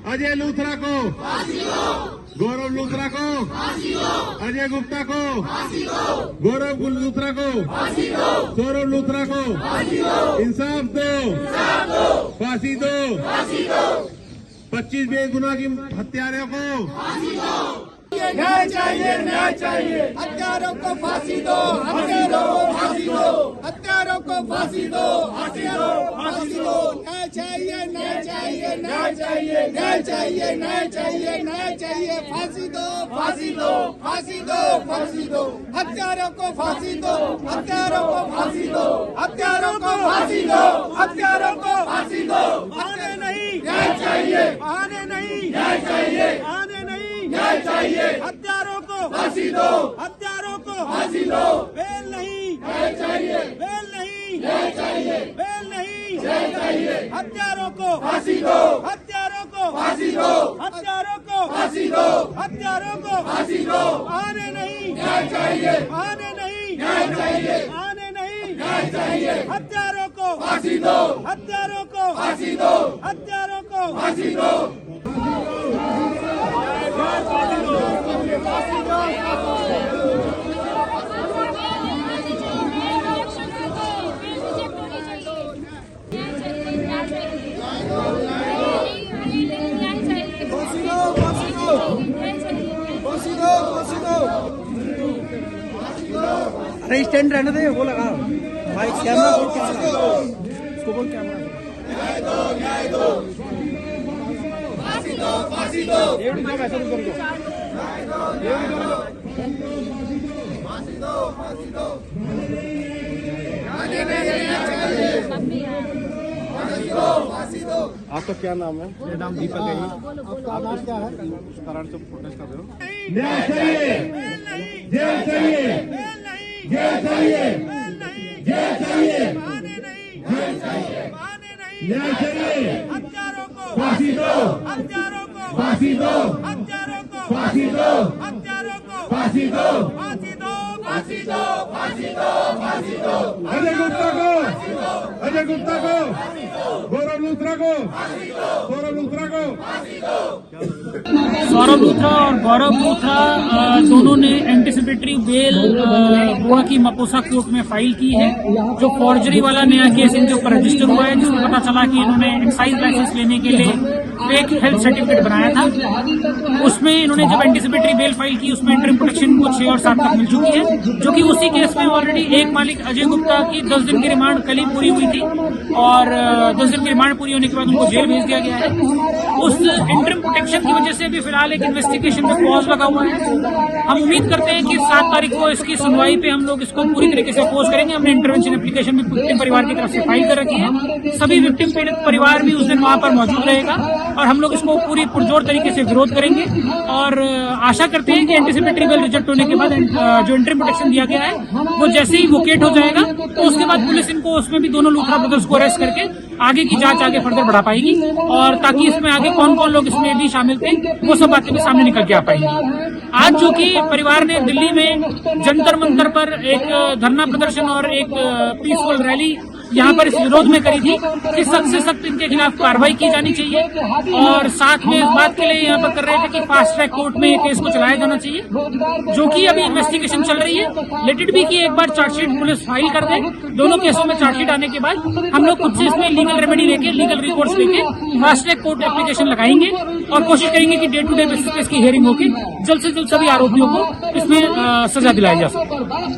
अजय लूथरा को, गौरव लूथरा को, अजय गुप्ता को, गौरव लूथरा को, सौरभ लूथरा को, इंसाफ दो, फांसी दो, 25 बेगुनाह की हत्यारों को न्याय चाहिए, न्याय चाहिए। हत्यारों को फांसी दो, हत्यारों को फांसी दो, हत्यारों को फांसी दो, हत्यारों को फांसी दो। न्याय चाहिए, न्याय चाहिए, न्याय चाहिए, न्याय चाहिए, न्याय चाहिए, न्याय चाहिए। फांसी दो, फांसी दो, फांसी दो, फांसी दो। हत्यारों को फांसी दो, हत्यारों को फांसी दो, हत्यारों को फांसी दो, हत्यारों को फांसी दो। आने नहीं न्याय चाहिए, आने नहीं न्याय चाहिए, आने नहीं न्याय चाहिए। हत्यारों को फांसी दो, हत्यारों को फांसी दो। बेल नहीं न्याय चाहिए, बेल नहीं न्याय चाहिए, बेल नहीं न्याय चाहिए। हत्यारों को फांसी दो, हत्यारों को फांसी दो, हत्यारों को फांसी दो, हत्यारों को फांसी दो। आने नहीं न्याय चाहिए, आने नहीं न्याय चाहिए, आने नहीं न्याय चाहिए। हत्यारों को फांसी दो, हत्यारों को फांसी दो, हत्यारों को फांसी दो। अरे स्टैंड रहने दे, वो लगा भाई कैमरा, उसको बोल कैमरा। न्याय दो, न्याय दो, फांसी दो, फांसी दो। वैसे रुक दो, फांसी दो, फांसी दो। आने नहीं चाहिए, फांसी दो, फांसी दो। आपका क्या नाम है? मेरा नाम दीपक है। आपका नाम क्या है? उस कारण से प्रोटेस्ट कर रहे हो? न्याय चाहिए, जेल चाहिए, जेल चाहिए, जेल चाहिए, न्याय चाहिए। हत्यारों को फांसी दो, हत्यारों को फांसी दो, हत्यारों को फांसी दो, हत्यारों को फांसी दो, फांसी दो, फांसी दो, फांसी दो, फांसी दो। अजय गुप्ता को, अजय गुप्ता को, गौरव लूथरा को, सौरभ लूथरा को। सौरभ लूथरा और गौरव लूथरा दोनों ने एंटीसिपेटरी बेल गोवा की मपोसा कोर्ट में फाइल की है। जो फॉर्जरी वाला नया केस इनके ऊपर रजिस्टर हुआ है, जिसमें पता चला कि इन्होंने एक्साइज लाइसेंस लेने के लिए एक हेल्थ सर्टिफिकेट बनाया था। उसमें इन्होंने जब एंटीसिपेटरी बेल फाइल की, उसमें इंटरिम प्रोटेक्शन को 6 और 7 तक मिल चुकी है, जो कि उसी केस में ऑलरेडी एक मालिक अजय गुप्ता की 10 दिन की रिमांड कल ही पूरी हुई थी और 10 दिन की रिमांड पूरी होने के बाद उनको जेल भेज दिया गया है। उस इंटरिम प्रोटेक्शन की वजह से भी फिलहाल एक इन्वेस्टिगेशन में पॉज लगा हुआ है। हम उम्मीद करते हैं कि 7 तारीख को इसकी सुनवाई पे हम लोग इसको पूरी तरीके से अपोज करेंगे। हमने इंटरवेंशन एप्लीकेशन भी विक्टिम परिवार की तरफ से फाइल कर रखी है। सभी विक्टिम पीड़ित परिवार भी उस दिन वहां पर मौजूद रहेगा और हम लोग इसको पूरी पुरजोर तरीके से विरोध करेंगे और आशा करते हैं कि एंटीसिपेटरी बेल रिजेक्ट होने के बाद जो इंटरिम प्रोटेक्शन दिया गया है वो जैसे ही वोकेट हो जाएगा तो उसके बाद पुलिस इनको उसमें भी दोनों लूथरा ब्रदर्स को अरेस्ट करके आगे की जांच आगे फर्दर बढ़ा पाएगी और ताकि इसमें आगे कौन कौन लोग इसमें भी शामिल थे वो सब बातें भी सामने निकल के आ पाएंगी। आज जो कि परिवार ने दिल्ली में जंतर मंतर पर एक धरना प्रदर्शन और एक पीसफुल रैली यहाँ पर इस विरोध में करी थी कि सख्त से सख्त इनके खिलाफ कार्रवाई की जानी चाहिए और साथ में इस बात के लिए यहाँ पर कर रहे थे कि फास्ट ट्रैक कोर्ट में केस को चलाया जाना चाहिए, जो कि अभी इन्वेस्टिगेशन चल रही है। लेट इट बी कि एक बार चार्जशीट पुलिस फाइल कर दे, दोनों केसों में चार्जशीट आने के बाद हम लोग खुद से इसमें लीगल रेमेडी लेके, लीगल रिकोर्स लेके फास्ट ट्रैक कोर्ट एप्लीकेशन लगाएंगे और कोशिश करेंगे कि डे टू डे बेसिस पे इसकी हियरिंग होकर जल्द से जल्द सभी आरोपियों को इसमें सजा दिलाई जा सके।